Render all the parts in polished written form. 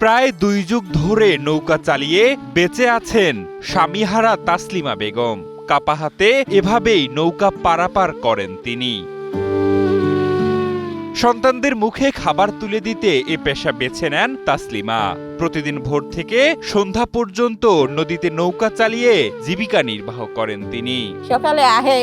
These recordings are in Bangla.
প্রায় 2 যুগ ধরে নৌকা চালিয়ে বেঁচে আছেন স্বামীহারা তাসলিমা বেগম। কাপা হাতে এভাবেই নৌকা পারাপার করেন তিনি। সন্তানদের মুখে খাবার তুলে দিতে এ পেশা বেছে নেন তাসলিমা। প্রতিদিন ভোর থেকে সন্ধ্যা পর্যন্ত নদীতে নৌকা চালিয়ে জীবিকা নির্বাহ করেন তিনি। সকালে আহে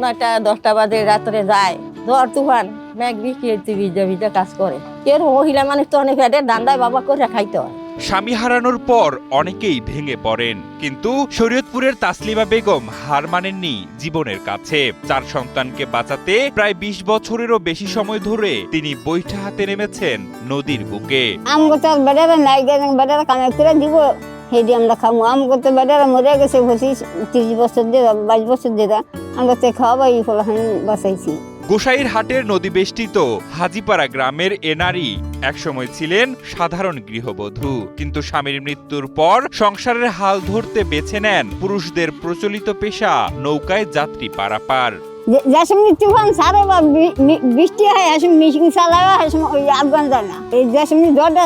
9টা 10টা বাজে, রাত্রে যায়। ঝড় তুফান মেঘ বৃষ্টি ভিজে ভিজে কাজ করে। কেউ মহিলা মানুষ তো অনেক পেটের ধান্দায় বাবা করে খাইতে হয়। স্বামী হারানোর পর অনেকেই ভেঙে পড়েন, কিন্তু শরীয়তপুরের তাসলিমা বেগম হার মানেননি জীবনের কাছে। 4 সন্তানকে বাঁচাতে প্রায় 20 বছরেরও বেশি সময় ধরে তিনি বৈঠা হাতে নেমেছেন নদীর বুকে। আমগো তো বেড়ারা নাই গেলেন, বেড়ারা কামে করে দিব, হেডি আমরা খামু। আমগো তো বেড়ারা মরে গেছে 30 বছর দিয়ে 22 বছর দিয়ে আমরা তো খাওয়াই ফলাহান বাঁচাইছি। গোসাইর হাটের নদী বেষ্টিত হাজিপাড়া গ্রামের এ নারী একসময় ছিলেন সাধারণ গৃহবধূ, কিন্তু স্বামীর মৃত্যুর পর সংসারের হাল ধরতে বেছে নেন পুরুষদের প্রচলিত পেশা নৌকায় যাত্রী পারাপার। যেসময় তুফান সারে বা বৃষ্টি হয়, এসম মিশিং চালায়, এসম ওই আফগান যায় না। এই যেসময় জলটা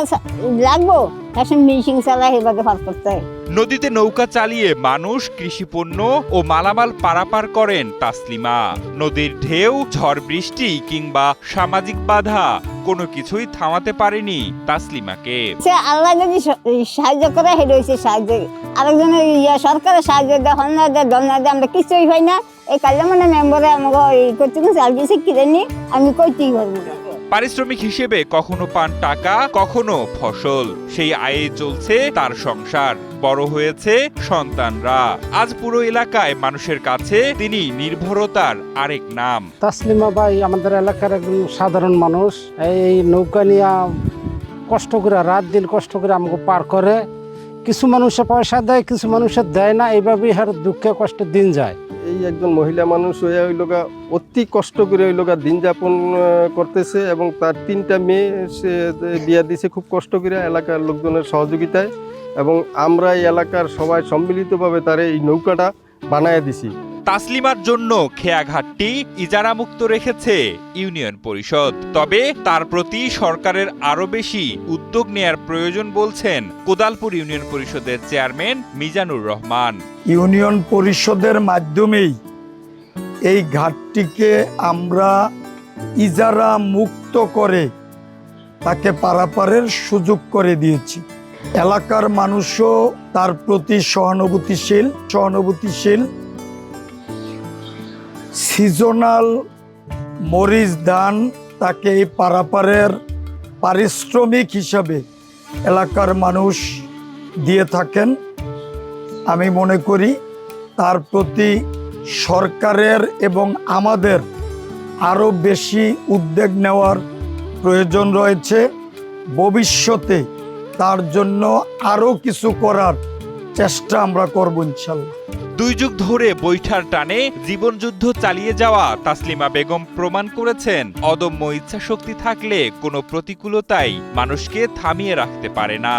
লাগবো, এসম মিশিং চালায় এভাবে পার করতে হয়। নদীতে নৌকা চালিয়ে মানুষ, কৃষিপণ্য ও মালামাল পারাপার করেন তাসলিমা। নদীর ঢেউ, ঝড় বৃষ্টি কিংবা সামাজিক বাধা কোনো কিছুই থামাতে পারেনি তাসলিমাকে। সে আল্লাহ যদি সাহায্য করে, সেটা হয়েছে সাহায্য। আরেকজনের সরকারের সাহায্য দেয়, হন্যা দেয়, ধন্যা দেয়, আমরা কিছুই হয় না। এই কাজে মানে মেম্বারে আমাকে করতে চাল দিয়েছে, কিনে নি আমি কইতেই পারবো না। পারিশ্রমিক হিসেবে কখনো পান টাকা, কখনো ফসল। সেই আয়ে চলছে তার সংসার, বড় হয়েছে সন্তানরা। আজ পুরো এলাকায় মানুষের কাছে তিনি নির্ভরতার আরেক নাম। তাসলিমা ভাই আমাদের এলাকার একজন সাধারণ মানুষ। এই নৌকা নিয়ে কষ্ট করে, রাত দিন কষ্ট করে আমাকে পার করে। কিছু মানুষে পয়সা দেয়, কিছু মানুষের দেয় না। এইভাবেই আর দুঃখে কষ্টে দিন যায়। এই একজন মহিলা মানুষ হয়ে ওই লোকা অতি কষ্ট করে ওই লোকা দিন যাপন করতেছে, এবং তার 3টা মেয়ে সে বিয়া দিছে খুব কষ্ট করে এলাকার লোকজনের সহযোগিতায়, এবং আমরা এই এলাকার সবাই সম্মিলিতভাবে তার এই নৌকাটা বানায় দিছি। তাসলিমার জন্য খেয়াঘাটটি ইজারামুক্ত রেখেছে ইউনিয়ন পরিষদ। তবে তার প্রতি সরকারের আরো বেশি উদ্যোগ নেয়ার প্রয়োজন বলছেন কোদালপুর ইউনিয়ন পরিষদের চেয়ারম্যান মিজানুর রহমান। ইউনিয়ন পরিষদের মাধ্যমেই এই ঘাটটিকে আমরা ইজারা মুক্ত করে তাকে পারাপারের সুযোগ করে দিয়েছি। এলাকার মানুষও তার প্রতি সহানুভূতিশীল। সিজনাল মরিচ ধান তাকে এই পারাপারের পারিশ্রমিক হিসাবে এলাকার মানুষ দিয়ে থাকেন। আমি মনে করি তার প্রতি সরকারের এবং আমাদের আরও বেশি উদ্যোগ নেওয়ার প্রয়োজন রয়েছে। ভবিষ্যতে তার জন্য আরও কিছু করার চেষ্টা আমরা করব ইনশাল্লাহ। 2 যুগ ধরে বৈঠার টানে জীবনযুদ্ধ চালিয়ে যাওয়া তাসলিমা বেগম প্রমাণ করেছেন, অদম্য ইচ্ছাশক্তি থাকলে কোনো প্রতিকূলতাই মানুষকে থামিয়ে রাখতে পারে না।